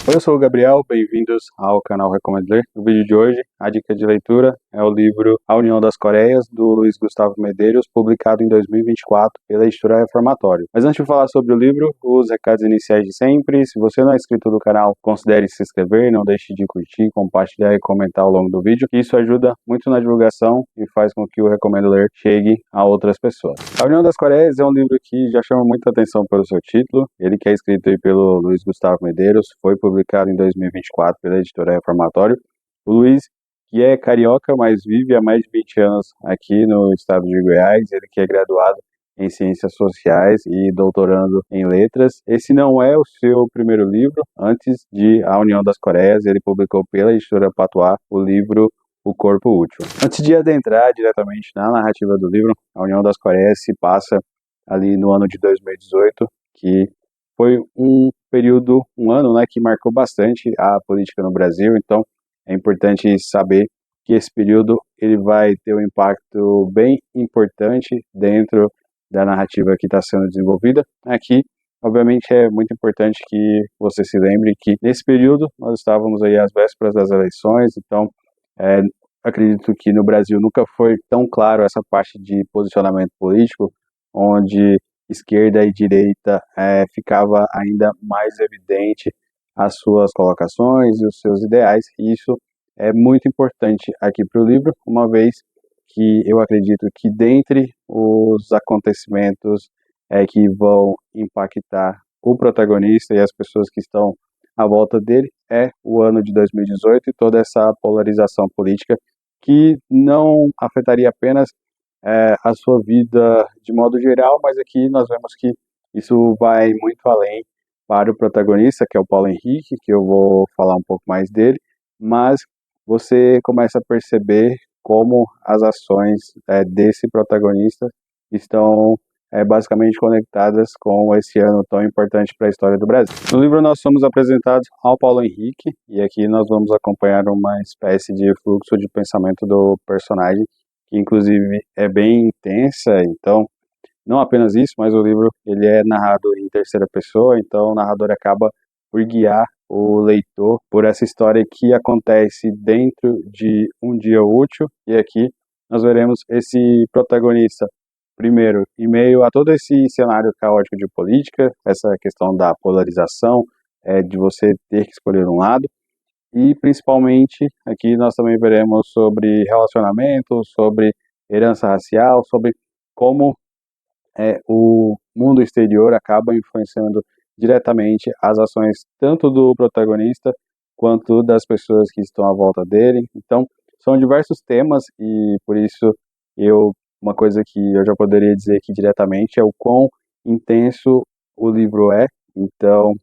Oi, eu sou o Gabriel, bem-vindos ao canal Recomendo Ler. No vídeo de hoje, a dica de leitura é o livro A União das Coreias, do Luiz Gustavo Medeiros, publicado em 2024 pela editora Reformatório. Mas antes de falar sobre o livro, os recados iniciais de sempre. Se você não é inscrito no canal, considere se inscrever, não deixe de curtir, compartilhar e comentar ao longo do vídeo. Isso ajuda muito na divulgação e faz com que o Recomendo Ler chegue a outras pessoas. A União das Coreias é um livro que já chama muita atenção pelo seu título. Ele que é escrito aí pelo Luiz Gustavo Medeiros, foi publicado em 2024 pela editora Reformatório. O Luiz, que é carioca, mas vive há mais de 20 anos aqui no estado de Goiás, ele que é graduado em Ciências Sociais e doutorando em Letras. Esse não é o seu primeiro livro. Antes de A União das Coreias, ele publicou pela editora Patois o livro O Corpo Útil. Antes de adentrar diretamente na narrativa do livro, A União das Coreias se passa ali no ano de 2018, que foi um período, um ano, né, que marcou bastante a política no Brasil. Então é importante saber que esse período ele vai ter um impacto bem importante dentro da narrativa que está sendo desenvolvida aqui. Obviamente é muito importante que você se lembre que nesse período nós estávamos aí às vésperas das eleições, então acredito que no Brasil nunca foi tão claro essa parte de posicionamento político, onde esquerda e direita ficava ainda mais evidente as suas colocações e os seus ideais, e isso é muito importante aqui para o livro, uma vez que eu acredito que dentre os acontecimentos que vão impactar o protagonista e as pessoas que estão à volta dele é o ano de 2018 e toda essa polarização política que não afetaria apenas a sua vida de modo geral, mas aqui nós vemos que isso vai muito além para o protagonista, que é o Paulo Henrique, que eu vou falar um pouco mais dele, mas você começa a perceber como as ações desse protagonista estão basicamente conectadas com esse ano tão importante para a história do Brasil. No livro nós somos apresentados ao Paulo Henrique, e aqui nós vamos acompanhar uma espécie de fluxo de pensamento do personagem, que inclusive é bem intensa. Então não apenas isso, mas o livro ele é narrado em terceira pessoa, então o narrador acaba por guiar o leitor por essa história que acontece dentro de um dia útil, e aqui nós veremos esse protagonista, primeiro, em meio a todo esse cenário caótico de política, essa questão da polarização, de você ter que escolher um lado, e principalmente aqui nós também veremos sobre relacionamento, sobre herança racial, sobre como o mundo exterior acaba influenciando diretamente as ações tanto do protagonista quanto das pessoas que estão à volta dele. Então, são diversos temas e por isso uma coisa que eu já poderia dizer aqui diretamente é o quão intenso o livro é. Então,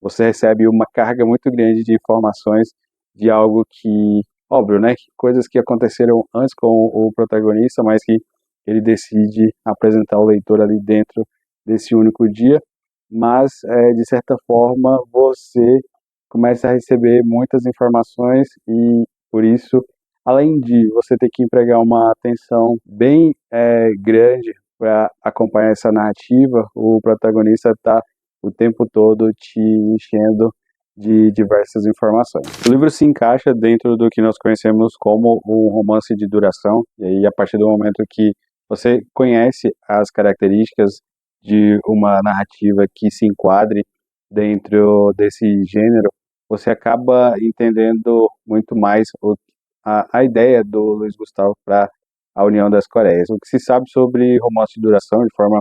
você recebe uma carga muito grande de informações de algo que, óbvio, né, coisas que aconteceram antes com o protagonista, mas que ele decide apresentar o leitor ali dentro desse único dia, mas de certa forma você começa a receber muitas informações e por isso, além de você ter que empregar uma atenção bem grande para acompanhar essa narrativa, o protagonista está o tempo todo te enchendo de diversas informações. O livro se encaixa dentro do que nós conhecemos como um romance de duração, e aí a partir do momento que você conhece as características de uma narrativa que se enquadre dentro desse gênero, você acaba entendendo muito mais a ideia do Luiz Gustavo para A União das Coreias. O que se sabe sobre romance de duração, de forma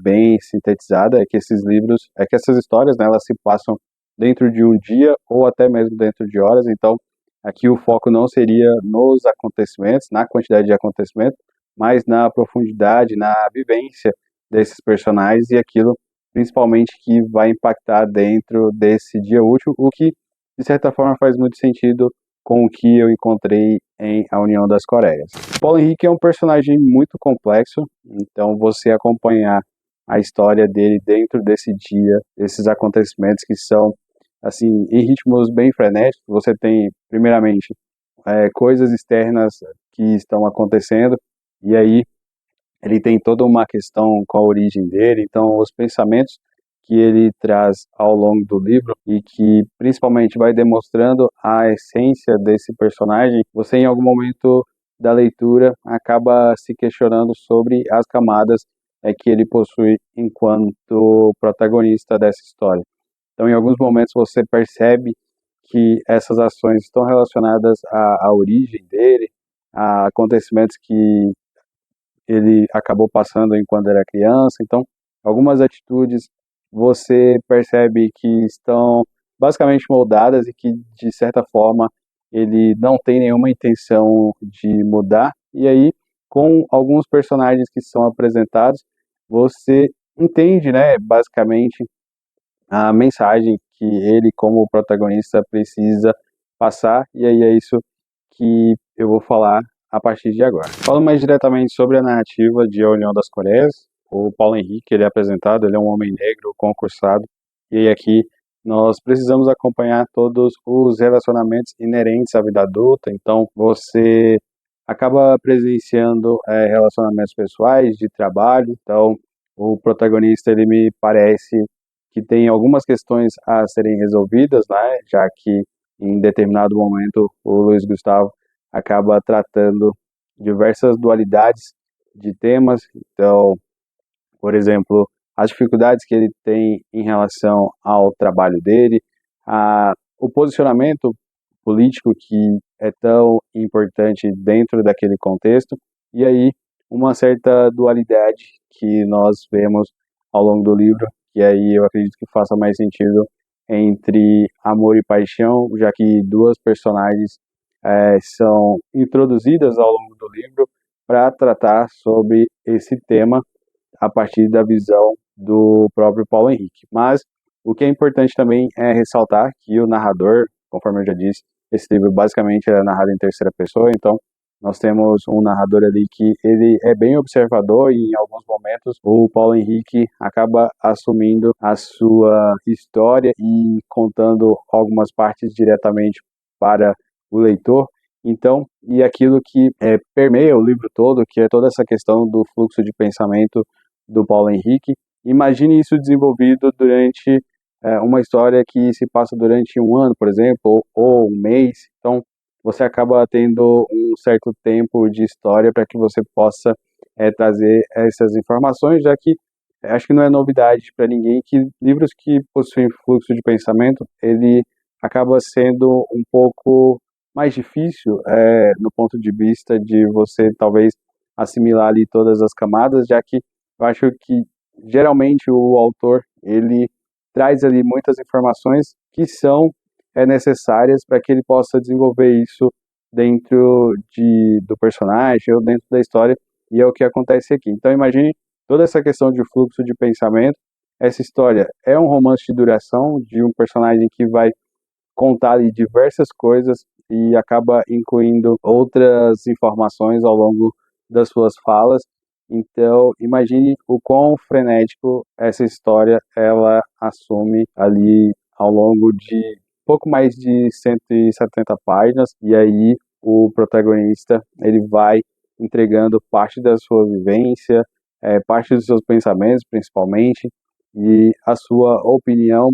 bem sintetizada, é que essas histórias, né, elas se passam dentro de um dia ou até mesmo dentro de horas. Então, aqui o foco não seria nos acontecimentos, na quantidade de acontecimentos, mas na profundidade, na vivência desses personagens e aquilo principalmente que vai impactar dentro desse dia útil, o que de certa forma faz muito sentido com o que eu encontrei em A União das Coreias. Paulo Henrique é um personagem muito complexo, então você acompanhar a história dele dentro desse dia, esses acontecimentos que são assim em ritmos bem frenéticos. Você tem primeiramente coisas externas que estão acontecendo, e aí ele tem toda uma questão com a origem dele, então os pensamentos que ele traz ao longo do livro e que principalmente vai demonstrando a essência desse personagem, você em algum momento da leitura acaba se questionando sobre as camadas que ele possui enquanto protagonista dessa história. Então, em alguns momentos você percebe que essas ações estão relacionadas à origem dele, a acontecimentos que ele acabou passando enquanto era criança. Então, algumas atitudes você percebe que estão basicamente moldadas e que, de certa forma, ele não tem nenhuma intenção de mudar. E aí, com alguns personagens que são apresentados, você entende, né, basicamente, a mensagem que ele, como protagonista, precisa passar, e aí é isso que eu vou falar a partir de agora. Falando mais diretamente sobre a narrativa de A União das Coreias, o Paulo Henrique, ele é apresentado, ele é um homem negro, concursado, e aí aqui nós precisamos acompanhar todos os relacionamentos inerentes à vida adulta, então você acaba presenciando relacionamentos pessoais, de trabalho, então o protagonista, ele me parece que tem algumas questões a serem resolvidas, né, já que em determinado momento o Luiz Gustavo acaba tratando diversas dualidades de temas. Então, por exemplo, as dificuldades que ele tem em relação ao trabalho dele, o posicionamento político que é tão importante dentro daquele contexto, e aí uma certa dualidade que nós vemos ao longo do livro, que aí eu acredito que faça mais sentido entre amor e paixão, já que duas personagens são introduzidas ao longo do livro para tratar sobre esse tema a partir da visão do próprio Paulo Henrique. Mas o que é importante também é ressaltar que o narrador, conforme eu já disse, esse livro basicamente é narrado em terceira pessoa, então nós temos um narrador ali que ele é bem observador e em alguns momentos o Paulo Henrique acaba assumindo a sua história e contando algumas partes diretamente para o leitor. Então, e aquilo que permeia o livro todo, que é toda essa questão do fluxo de pensamento do Paulo Henrique. Imagine isso desenvolvido durante uma história que se passa durante um ano, por exemplo, ou um mês. Então, você acaba tendo um certo tempo de história para que você possa trazer essas informações, já que acho que não é novidade para ninguém que livros que possuem fluxo de pensamento, ele acaba sendo um pouco mais difícil no ponto de vista de você talvez assimilar ali todas as camadas, já que eu acho que geralmente o autor ele traz ali muitas informações que são necessárias para que ele possa desenvolver isso dentro do personagem ou dentro da história, e é o que acontece aqui. Então imagine toda essa questão de fluxo de pensamento. Essa história é um romance de duração de um personagem que vai contar ali diversas coisas e acaba incluindo outras informações ao longo das suas falas. Então, imagine o quão frenético essa história ela assume ali ao longo de pouco mais de 170 páginas, e aí o protagonista ele vai entregando parte da sua vivência, parte dos seus pensamentos principalmente, e a sua opinião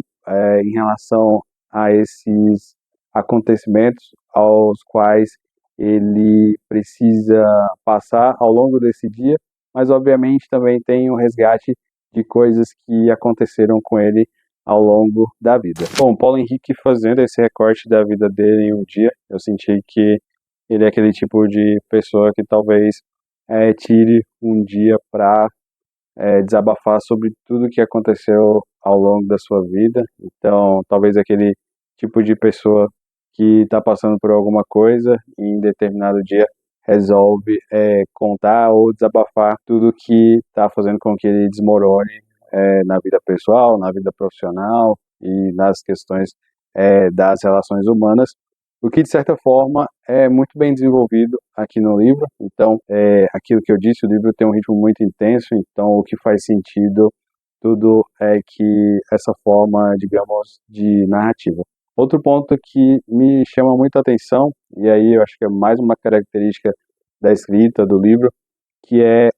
em relação a esses acontecimentos aos quais ele precisa passar ao longo desse dia, mas obviamente também tem um resgate de coisas que aconteceram com ele ao longo da vida. Bom, Paulo Henrique fazendo esse recorte da vida dele em um dia, eu senti que ele é aquele tipo de pessoa que talvez tire um dia para desabafar sobre tudo que aconteceu ao longo da sua vida. Então, talvez aquele tipo de pessoa que está passando por alguma coisa e em determinado dia resolve contar ou desabafar tudo que está fazendo com que ele desmorone na vida pessoal, na vida profissional e nas questões das relações humanas, o que de certa forma é muito bem desenvolvido aqui no livro. Então, aquilo que eu disse, o livro tem um ritmo muito intenso, então o que faz sentido tudo é que essa forma, digamos, de narrativa. Outro ponto que me chama muita atenção, e aí eu acho que é mais uma característica da escrita do livro, que é,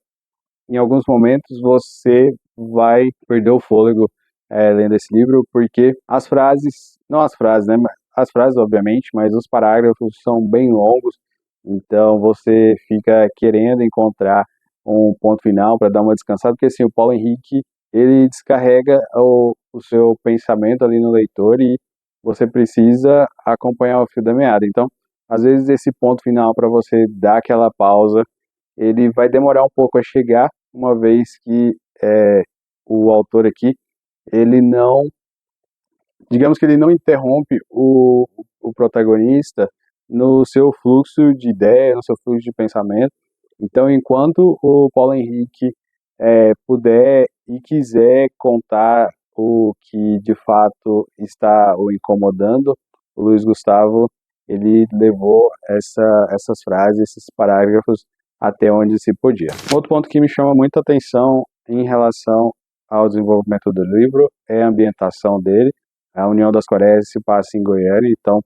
em alguns momentos, você vai perder o fôlego lendo esse livro, porque as frases, não as frases, né, as frases obviamente, mas os parágrafos são bem longos, então você fica querendo encontrar um ponto final para dar uma descansada, porque assim, o Paulo Henrique, ele descarrega o seu pensamento ali no leitor e você precisa acompanhar o fio da meada. Então, às vezes esse ponto final para você dar aquela pausa, ele vai demorar um pouco a chegar, uma vez que o autor aqui, ele não, digamos que ele não interrompe o protagonista no seu fluxo de ideia, no seu fluxo de pensamento. Então, enquanto o Paulo Henrique puder e quiser contar o que de fato está o incomodando, o Luiz Gustavo, ele levou essas frases, esses parágrafos até onde se podia. Outro ponto que me chama muita atenção em relação ao desenvolvimento do livro é a ambientação dele. A União das Coreias se passa em Goiânia, então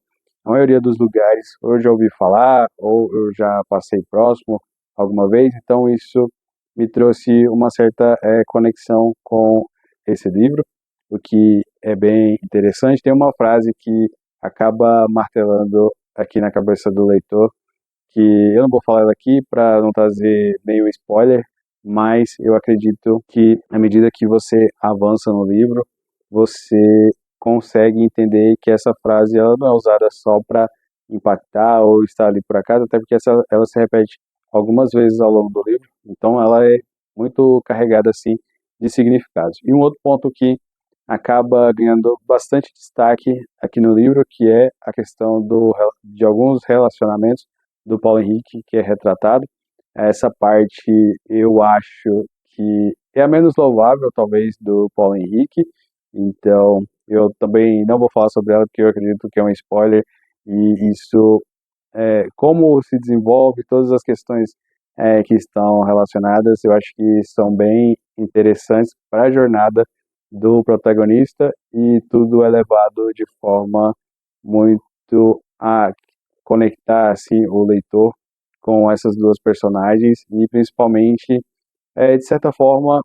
a maioria dos lugares ou eu já ouvi falar ou eu já passei próximo alguma vez, então isso me trouxe uma certa conexão com esse livro, o que é bem interessante. Tem uma frase que acaba martelando aqui na cabeça do leitor, que eu não vou falar ela aqui para não trazer meio spoiler, mas eu acredito que à medida que você avança no livro, você consegue entender que essa frase ela não é usada só para impactar ou estar ali por acaso, até porque ela se repete algumas vezes ao longo do livro, então ela é muito carregada assim de significados. E um outro ponto que acaba ganhando bastante destaque aqui no livro, que é a questão de alguns relacionamentos do Paulo Henrique, que é retratado. Essa parte eu acho que é a menos louvável, talvez, do Paulo Henrique, então eu também não vou falar sobre ela, porque eu acredito que é um spoiler, e isso, como se desenvolve, todas as questões que estão relacionadas, eu acho que são bem interessantes para a jornada do protagonista, e tudo é levado de forma muito a conectar assim o leitor com essas duas personagens e principalmente de certa forma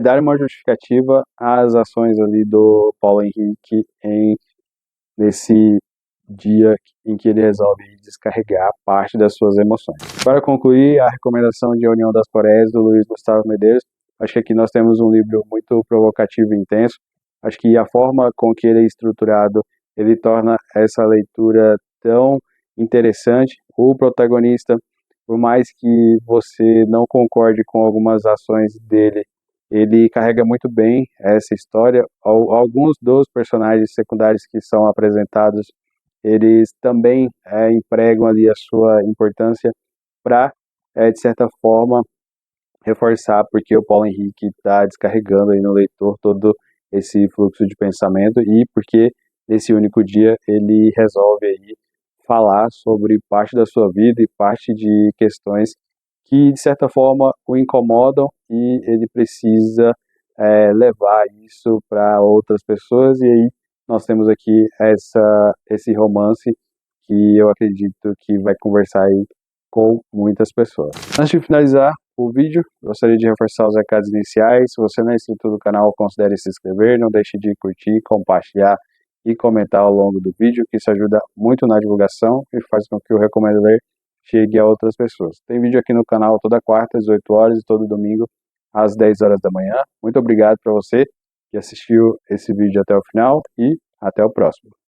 dar uma justificativa às ações ali do Paulo Henrique nesse dia em que ele resolve descarregar parte das suas emoções. Para concluir, a recomendação de A União das Coreias, do Luiz Gustavo Medeiros, acho que aqui nós temos um livro muito provocativo e intenso. Acho que a forma com que ele é estruturado, ele torna essa leitura tão interessante. O protagonista, por mais que você não concorde com algumas ações dele, ele carrega muito bem essa história. Alguns dos personagens secundários que são apresentados, eles também empregam ali a sua importância para, de certa forma, reforçar porque o Paulo Henrique está descarregando aí no leitor todo esse fluxo de pensamento e porque nesse único dia ele resolve aí falar sobre parte da sua vida e parte de questões que de certa forma o incomodam e ele precisa levar isso para outras pessoas, e aí nós temos aqui esse romance que eu acredito que vai conversar aí com muitas pessoas. Antes de finalizar o vídeo, gostaria de reforçar os recados iniciais. Se você não é inscrito no canal, considere se inscrever, não deixe de curtir, compartilhar e comentar ao longo do vídeo, que isso ajuda muito na divulgação e faz com que o Recomendo Ler chegue a outras pessoas. Tem vídeo aqui no canal toda quarta às 18 horas e todo domingo às 10 horas da manhã. Muito obrigado para você que assistiu esse vídeo até o final e até o próximo.